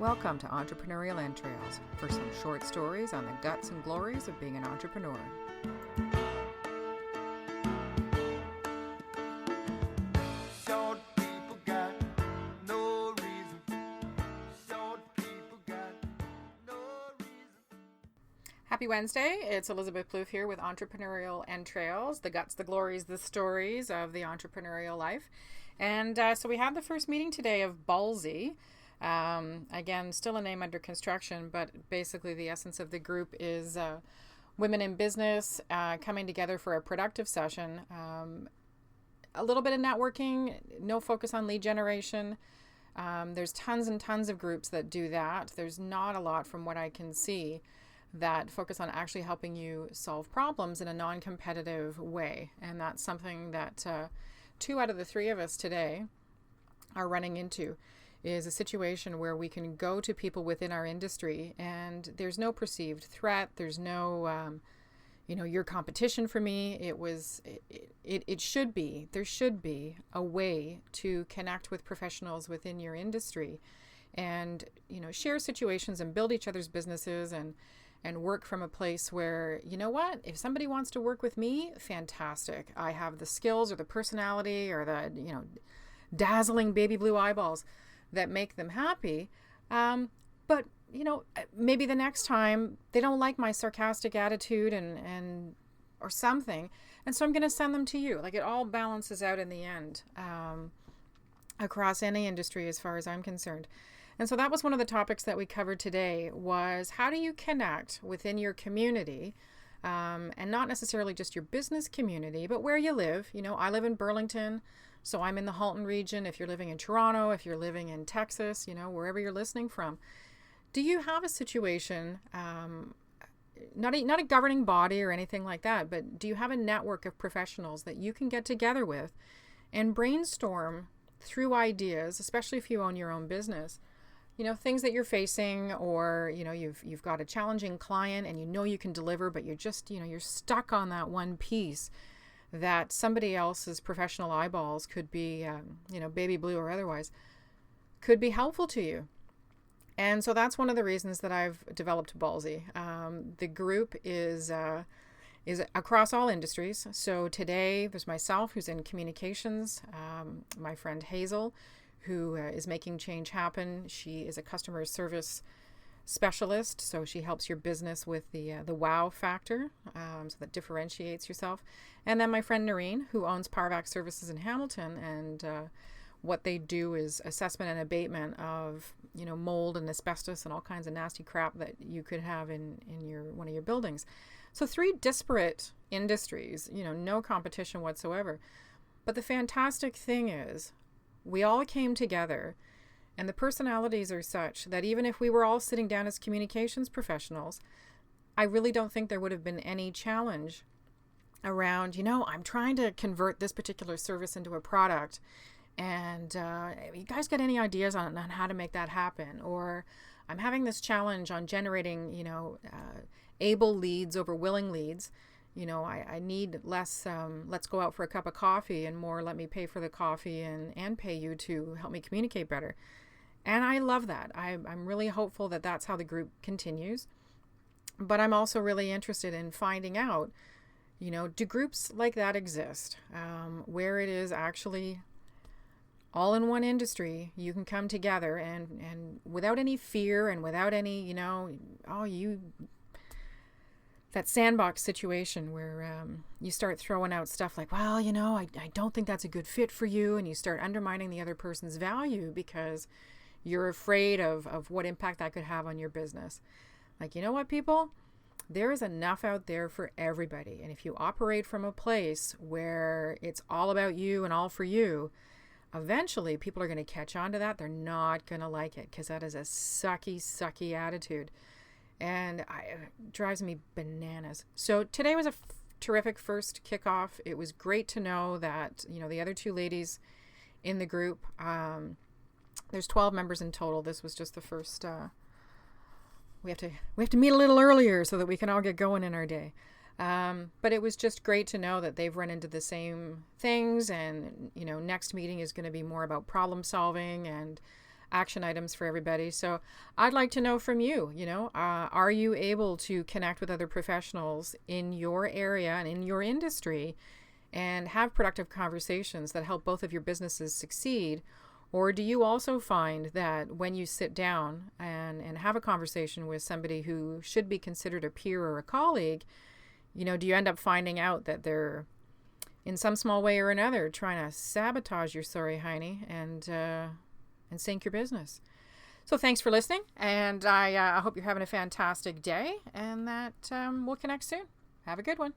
Welcome to Entrepreneurial Entrails for some short stories on the guts and glories of being an entrepreneur. Happy Wednesday. It's Elizabeth Plouffe here with Entrepreneurial Entrails, the guts, the glories, the stories of the entrepreneurial life. And so we had the first meeting today of Ballsy. Again, still a name under construction, but basically the essence of the group is women in business coming together for a productive session. A little bit of networking, no focus on lead generation. There's tons and tons of groups that do that. There's not a lot from what I can see that focus on actually helping you solve problems in a non-competitive way. And that's something that 2 out of the 3 of us today are running into, is a situation where we can go to people within our industry and there's no perceived threat. There's no, your competition for me. It should be, there should be a way to connect with professionals within your industry and, share situations and build each other's businesses and work from a place where, you know what, if somebody wants to work with me, fantastic. I have the skills or the personality or the, dazzling baby blue eyeballs that make them happy. But, maybe the next time they don't like my sarcastic attitude and or something. And so I'm going to send them to you. Like, it all balances out in the end across any industry as far as I'm concerned. And so that was one of the topics that we covered today, was how do you connect within your community, and not necessarily just your business community, but where you live. I live in Burlington, so I'm in the Halton region. If you're living in Toronto, if you're living in Texas, wherever you're listening from, do you have a situation, not a governing body or anything like that, but do you have a network of professionals that you can get together with and brainstorm through ideas, especially if you own your own business? Things that you're facing, or, you've got a challenging client and you can deliver, but you're just, you're stuck on that one piece that somebody else's professional eyeballs could be, baby blue or otherwise, could be helpful to you. And so that's one of the reasons that I've developed Ballsy. The group is across all industries. So today there's myself, who's in communications, my friend Hazel, who is making change happen. She is a customer service specialist, so she helps your business with the wow factor, so that differentiates yourself. And then my friend Noreen, who owns Parvac Services in Hamilton, and what they do is assessment and abatement of mold and asbestos and all kinds of nasty crap that you could have in one of your buildings. So 3 disparate industries, no competition whatsoever. But the fantastic thing is, we all came together, and the personalities are such that even if we were all sitting down as communications professionals, I really don't think there would have been any challenge around, I'm trying to convert this particular service into a product, and you guys got any ideas on how to make that happen? Or I'm having this challenge on generating, able leads over willing leads. I need less, let's go out for a cup of coffee, and more, let me pay for the coffee and pay you to help me communicate better. And I love that. I'm really hopeful that that's how the group continues. But I'm also really interested in finding out, do groups like that exist, where it is actually all in one industry, you can come together and without any fear and without any, that sandbox situation where you start throwing out stuff like, well, I don't think that's a good fit for you. And you start undermining the other person's value because you're afraid of what impact that could have on your business. Like, you know what, people? There is enough out there for everybody. And if you operate from a place where it's all about you and all for you, eventually people are going to catch on to that. They're not going to like it because that is a sucky attitude. And it drives me bananas. So today was a terrific first kickoff. It was great to know that, the other 2 ladies in the group, there's 12 members in total. This was just the first, we have to meet a little earlier so that we can all get going in our day. But it was just great to know that they've run into the same things, and, next meeting is going to be more about problem solving and action items for everybody. So I'd like to know from you, are you able to connect with other professionals in your area and in your industry and have productive conversations that help both of your businesses succeed? Or do you also find that when you sit down and have a conversation with somebody who should be considered a peer or a colleague, do you end up finding out that they're in some small way or another trying to sabotage your sorry hiney and sink your business? So thanks for listening, and I hope you're having a fantastic day, and that we'll connect soon. Have a good one.